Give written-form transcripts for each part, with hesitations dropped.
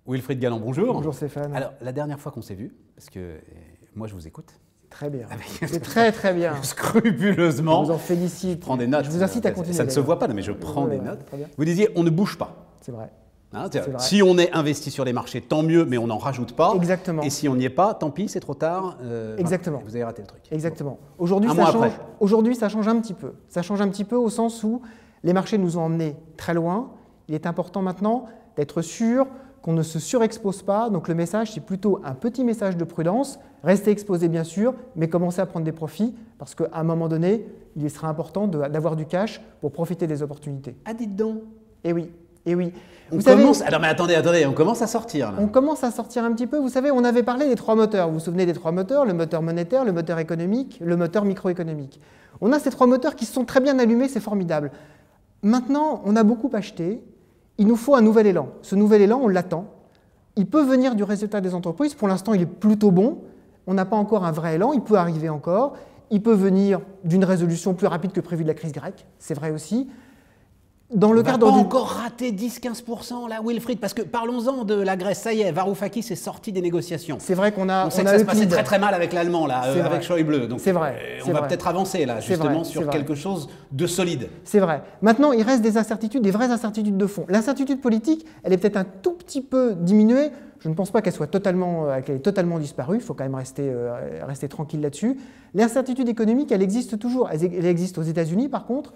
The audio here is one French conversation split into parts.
Wilfried Galland, bonjour. Bonjour Stéphane. Alors, la dernière fois qu'on s'est vu, parce que moi je vous écoute. Très bien. C'est très très bien. Scrupuleusement. Je vous en félicite. Je prends des notes. Je vous incite à continuer. Ça ne se voit pas, mais je prends des notes. Vous disiez, on ne bouge pas. C'est vrai. Hein, si on est investi sur les marchés, tant mieux, mais on n'en rajoute pas. Exactement. Et si on n'y est pas, tant pis, c'est trop tard. Exactement. Vous avez raté le truc. Exactement. Aujourd'hui, ça change un petit peu. Ça change un petit peu au sens où les marchés nous ont emmenés très loin. Il est important maintenant d'être sûr qu'on ne se surexpose pas. Donc le message, c'est plutôt un petit message de prudence. Restez exposé bien sûr, mais commencez à prendre des profits parce qu'à un moment donné, il sera important d'avoir du cash pour profiter des opportunités. Ah, dites donc. Eh oui, eh oui. Alors mais attendez, on commence à sortir. Là. On commence à sortir un petit peu. Vous savez, on avait parlé des trois moteurs. Vous vous souvenez des trois moteurs? Le moteur monétaire, le moteur économique, le moteur microéconomique. On a ces trois moteurs qui se sont très bien allumés, c'est formidable. Maintenant, on a beaucoup acheté. Il nous faut un nouvel élan. Ce nouvel élan, on l'attend. Il peut venir du résultat des entreprises. Pour l'instant, il est plutôt bon. On n'a pas encore un vrai élan. Il peut arriver encore. Il peut venir d'une résolution plus rapide que prévu de la crise grecque. C'est vrai aussi. Dans le cadre encore raté 10-15% là, Wilfried, parce que parlons-en de la Grèce. Ça y est, Varoufakis est sorti des négociations. C'est vrai qu'on a. On sait que ça se passait très très mal avec l'Allemand là, avec Schäuble. Donc c'est vrai. On va peut-être avancer là, justement sur quelque chose de solide. C'est vrai. Maintenant, il reste des incertitudes, des vraies incertitudes de fond. L'incertitude politique, elle est peut-être un tout petit peu diminuée. Je ne pense pas qu'elle soit totalement disparue. Il faut quand même rester tranquille là-dessus. L'incertitude économique, elle existe toujours. Elle existe aux États-Unis, par contre.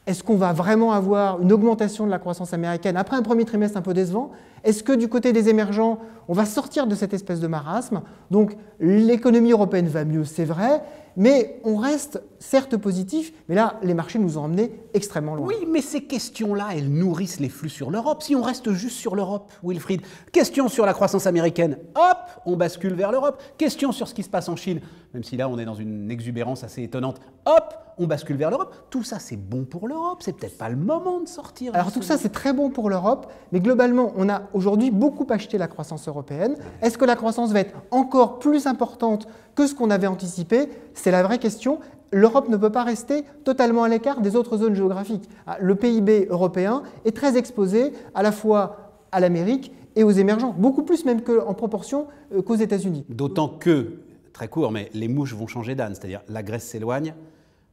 Est-ce qu'on va vraiment avoir une augmentation de la croissance américaine après un premier trimestre un peu décevant? Est-ce que du côté des émergents, on va sortir de cette espèce de marasme? Donc l'économie européenne va mieux, c'est vrai, mais on reste certes positif, mais là, les marchés nous ont emmenés extrêmement loin. Oui, mais ces questions-là, elles nourrissent les flux sur l'Europe. Si on reste juste sur l'Europe, Wilfried, question sur la croissance américaine, hop, on bascule vers l'Europe. Question sur ce qui se passe en Chine, même si là, on est dans une exubérance assez étonnante, hop, on bascule vers l'Europe. Tout ça, c'est bon pour l'Europe. C'est peut-être pas le moment de sortir. Alors tout ça, c'est très bon pour l'Europe, mais globalement, on a aujourd'hui beaucoup acheté la croissance européenne. Est-ce que la croissance va être encore plus importante que ce qu'on avait anticipé? C'est la vraie question. L'Europe ne peut pas rester totalement à l'écart des autres zones géographiques. Le PIB européen est très exposé à la fois à l'Amérique et aux émergents, beaucoup plus même en proportion qu'aux États-Unis. D'autant que, très court, mais les mouches vont changer d'âne, c'est-à-dire la Grèce s'éloigne,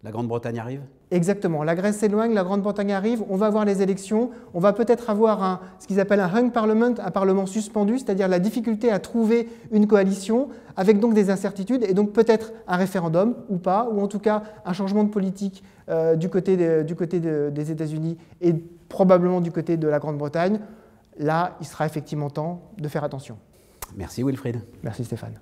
la Grande-Bretagne arrive? Exactement. La Grèce s'éloigne, la Grande-Bretagne arrive, on va avoir les élections, on va peut-être avoir ce qu'ils appellent un hung parliament, un parlement suspendu, c'est-à-dire la difficulté à trouver une coalition, avec donc des incertitudes, et donc peut-être un référendum ou pas, ou en tout cas un changement de politique du côté des États-Unis et probablement du côté de la Grande-Bretagne. Là, il sera effectivement temps de faire attention. Merci Wilfried. Merci Stéphane.